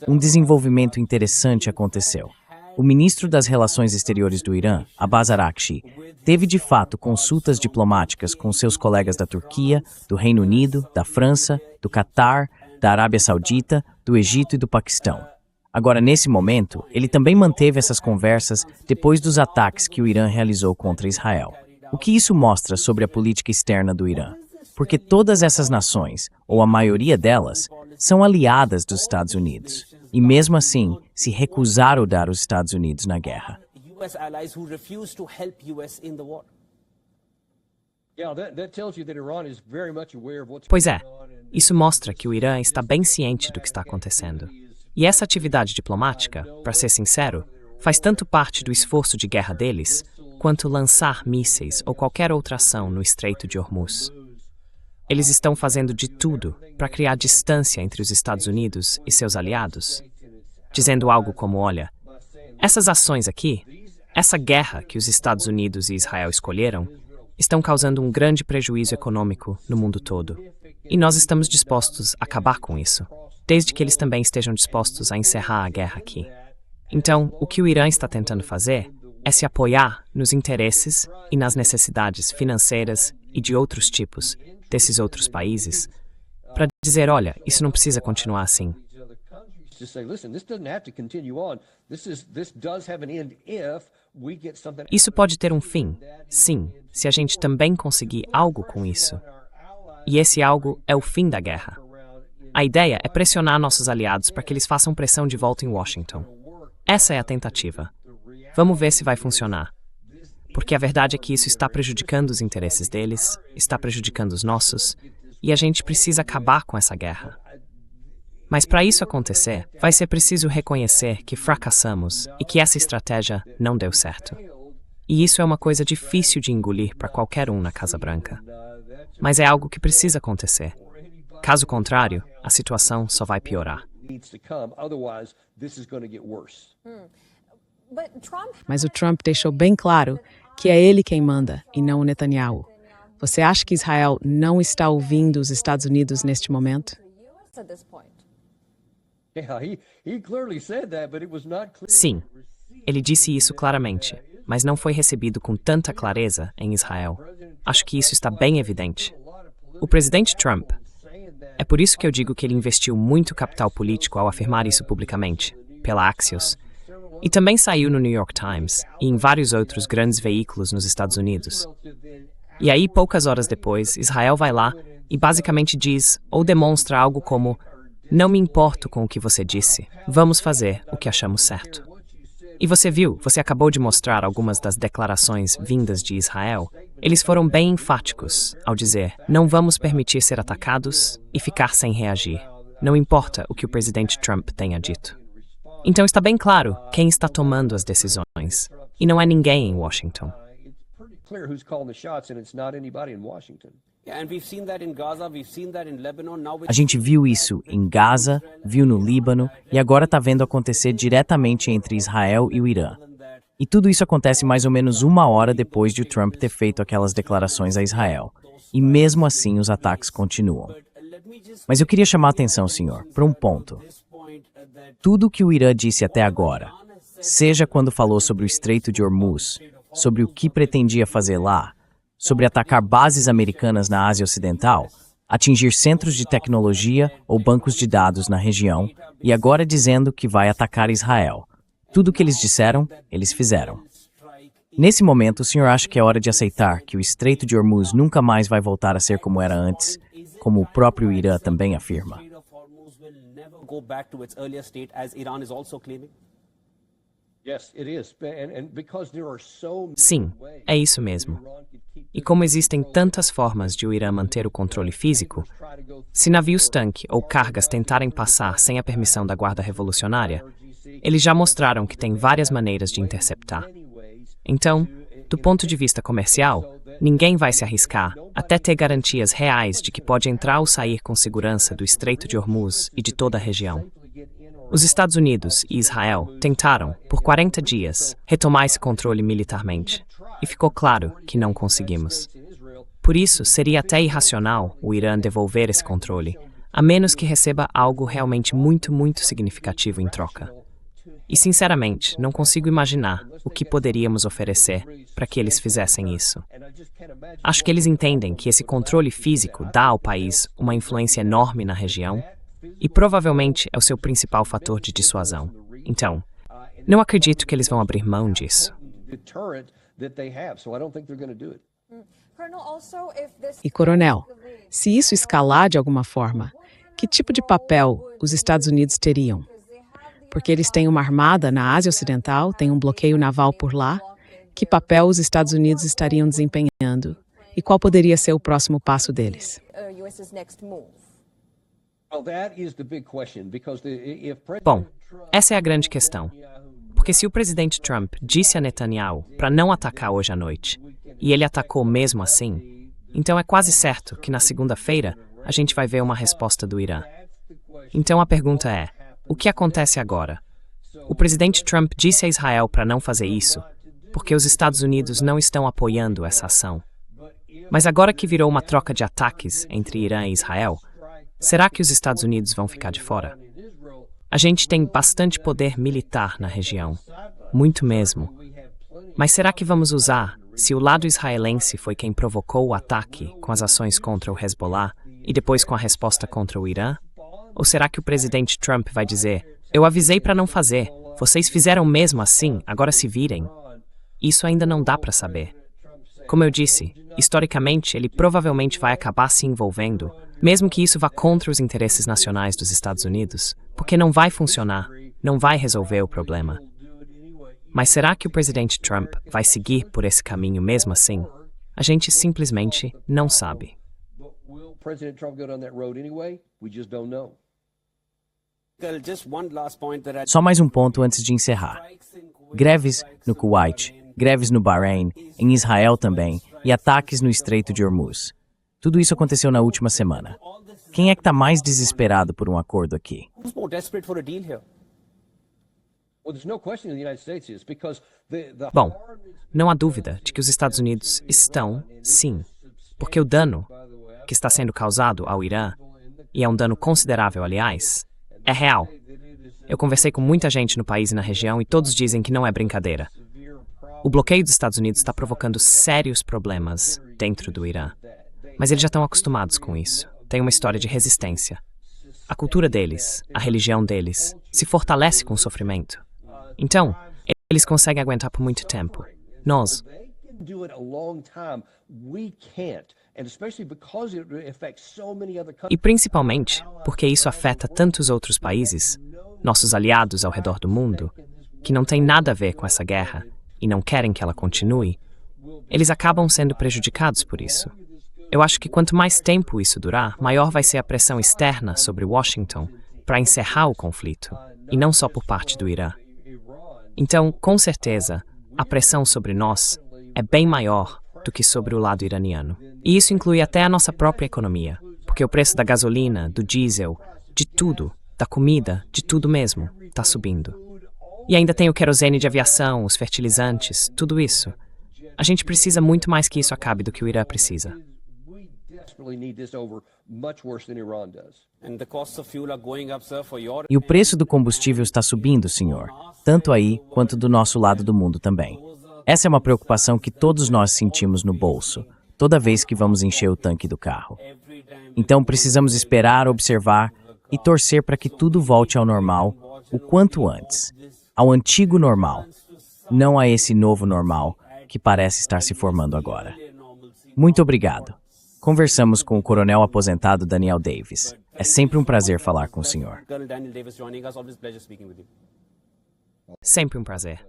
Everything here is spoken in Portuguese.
Um desenvolvimento interessante aconteceu. O ministro das Relações Exteriores do Irã, Abbas Araghchi, teve de fato consultas diplomáticas com seus colegas da Turquia, do Reino Unido, da França, do Catar, da Arábia Saudita, do Egito e do Paquistão. Agora, nesse momento, ele também manteve essas conversas depois dos ataques que o Irã realizou contra Israel. O que isso mostra sobre a política externa do Irã? Porque todas essas nações, ou a maioria delas, são aliadas dos Estados Unidos. E mesmo assim, se recusaram a dar os Estados Unidos na guerra. Pois é, isso mostra que o Irã está bem ciente do que está acontecendo. E essa atividade diplomática, para ser sincero, faz tanto parte do esforço de guerra deles, quanto lançar mísseis ou qualquer outra ação no Estreito de Hormuz. Eles estão fazendo de tudo para criar distância entre os Estados Unidos e seus aliados, dizendo algo como, olha, essas ações aqui, essa guerra que os Estados Unidos e Israel escolheram, estão causando um grande prejuízo econômico no mundo todo. E nós estamos dispostos a acabar com isso, desde que eles também estejam dispostos a encerrar a guerra aqui. Então, o que o Irã está tentando fazer é se apoiar nos interesses e nas necessidades financeiras e de outros tipos desses outros países, para dizer, olha, isso não precisa continuar assim. Isso pode ter um fim, sim, se a gente também conseguir algo com isso. E esse algo é o fim da guerra. A ideia é pressionar nossos aliados para que eles façam pressão de volta em Washington. Essa é a tentativa. Vamos ver se vai funcionar. Porque a verdade é que isso está prejudicando os interesses deles, está prejudicando os nossos, e a gente precisa acabar com essa guerra. Mas para isso acontecer, vai ser preciso reconhecer que fracassamos e que essa estratégia não deu certo. E isso é uma coisa difícil de engolir para qualquer um na Casa Branca. Mas é algo que precisa acontecer. Caso contrário, a situação só vai piorar. Mas o Trump deixou bem claro que é ele quem manda e não o Netanyahu. Você acha que Israel não está ouvindo os Estados Unidos neste momento? Sim, ele disse isso claramente, mas não foi recebido com tanta clareza em Israel. Acho que isso está bem evidente. O presidente Trump. É por isso que eu digo que ele investiu muito capital político ao afirmar isso publicamente, pela Axios, e também saiu no New York Times e em vários outros grandes veículos nos Estados Unidos. E aí, poucas horas depois, Israel vai lá e basicamente diz ou demonstra algo como: não me importo com o que você disse, vamos fazer o que achamos certo. E você viu, você acabou de mostrar algumas das declarações vindas de Israel. Eles foram bem enfáticos ao dizer: não vamos permitir ser atacados e ficar sem reagir. Não importa o que o presidente Trump tenha dito. Então está bem claro quem está tomando as decisões. E não é ninguém em Washington. A gente viu isso em Gaza, viu no Líbano e agora está vendo acontecer diretamente entre Israel e o Irã. E tudo isso acontece mais ou menos uma hora depois de o Trump ter feito aquelas declarações a Israel. E mesmo assim os ataques continuam. Mas eu queria chamar a atenção, senhor, para um ponto. Tudo o que o Irã disse até agora, seja quando falou sobre o Estreito de Hormuz, sobre o que pretendia fazer lá, sobre atacar bases americanas na Ásia Ocidental, atingir centros de tecnologia ou bancos de dados na região, e agora dizendo que vai atacar Israel. Tudo o que eles disseram, eles fizeram. Nesse momento, o senhor acha que é hora de aceitar que o Estreito de Hormuz nunca mais vai voltar a ser como era antes, como o próprio Irã também afirma? Sim, é isso mesmo. E como existem tantas formas de o Irã manter o controle físico, se navios-tanque ou cargas tentarem passar sem a permissão da Guarda Revolucionária, eles já mostraram que tem várias maneiras de interceptar. Então, do ponto de vista comercial, ninguém vai se arriscar até ter garantias reais de que pode entrar ou sair com segurança do Estreito de Hormuz e de toda a região. Os Estados Unidos e Israel tentaram, por 40 dias, retomar esse controle militarmente, e ficou claro que não conseguimos. Por isso, seria até irracional o Irã devolver esse controle, a menos que receba algo realmente muito, muito significativo em troca. E, sinceramente, não consigo imaginar o que poderíamos oferecer para que eles fizessem isso. Acho que eles entendem que esse controle físico dá ao país uma influência enorme na região e provavelmente é o seu principal fator de dissuasão. Então, não acredito que eles vão abrir mão disso. E, coronel, se isso escalar de alguma forma, que tipo de papel os Estados Unidos teriam? Porque eles têm uma armada na Ásia Ocidental, têm um bloqueio naval por lá. Que papel os Estados Unidos estariam desempenhando? E qual poderia ser o próximo passo deles? Bom, essa é a grande questão. Porque se o presidente Trump disse a Netanyahu para não atacar hoje à noite, e ele atacou mesmo assim, então é quase certo que na segunda-feira a gente vai ver uma resposta do Irã. Então a pergunta é, o que acontece agora? O presidente Trump disse a Israel para não fazer isso, porque os Estados Unidos não estão apoiando essa ação. Mas agora que virou uma troca de ataques entre Irã e Israel, será que os Estados Unidos vão ficar de fora? A gente tem bastante poder militar na região, muito mesmo. Mas será que vamos usar, se o lado israelense foi quem provocou o ataque com as ações contra o Hezbollah e depois com a resposta contra o Irã? Ou será que o presidente Trump vai dizer, eu avisei para não fazer, vocês fizeram mesmo assim, agora se virem? Isso ainda não dá para saber. Como eu disse, historicamente ele provavelmente vai acabar se envolvendo, mesmo que isso vá contra os interesses nacionais dos Estados Unidos, porque não vai funcionar, não vai resolver o problema. Mas será que o presidente Trump vai seguir por esse caminho mesmo assim? A gente simplesmente não sabe. Só mais um ponto antes de encerrar. Greves no Kuwait, greves no Bahrein, em Israel também, e ataques no Estreito de Hormuz. Tudo isso aconteceu na última semana. Quem é que está mais desesperado por um acordo aqui? Bom, não há dúvida de que os Estados Unidos estão, sim, porque o dano que está sendo causado ao Irã, e é um dano considerável, aliás, é real. Eu conversei com muita gente no país e na região e todos dizem que não é brincadeira. O bloqueio dos Estados Unidos está provocando sérios problemas dentro do Irã. Mas eles já estão acostumados com isso. Tem uma história de resistência. A cultura deles, a religião deles, se fortalece com o sofrimento. Então, eles conseguem aguentar por muito tempo. Nós, e principalmente porque isso afeta tantos outros países, nossos aliados ao redor do mundo, que não tem nada a ver com essa guerra e não querem que ela continue, eles acabam sendo prejudicados por isso. Eu acho que quanto mais tempo isso durar, maior vai ser a pressão externa sobre Washington para encerrar o conflito, e não só por parte do Irã. Então, com certeza, a pressão sobre nós é bem maior do que sobre o lado iraniano. E isso inclui até a nossa própria economia, porque o preço da gasolina, do diesel, de tudo, da comida, de tudo mesmo, está subindo. E ainda tem o querosene de aviação, os fertilizantes, tudo isso. A gente precisa muito mais que isso acabe do que o Irã precisa. E o preço do combustível está subindo, senhor, tanto aí quanto do nosso lado do mundo também. Essa é uma preocupação que todos nós sentimos no bolso, toda vez que vamos encher o tanque do carro. Então precisamos esperar, observar e torcer para que tudo volte ao normal o quanto antes, ao antigo normal, não a esse novo normal que parece estar se formando agora. Muito obrigado. Conversamos com o coronel aposentado Daniel Davis. É sempre um prazer falar com o senhor. Sempre um prazer.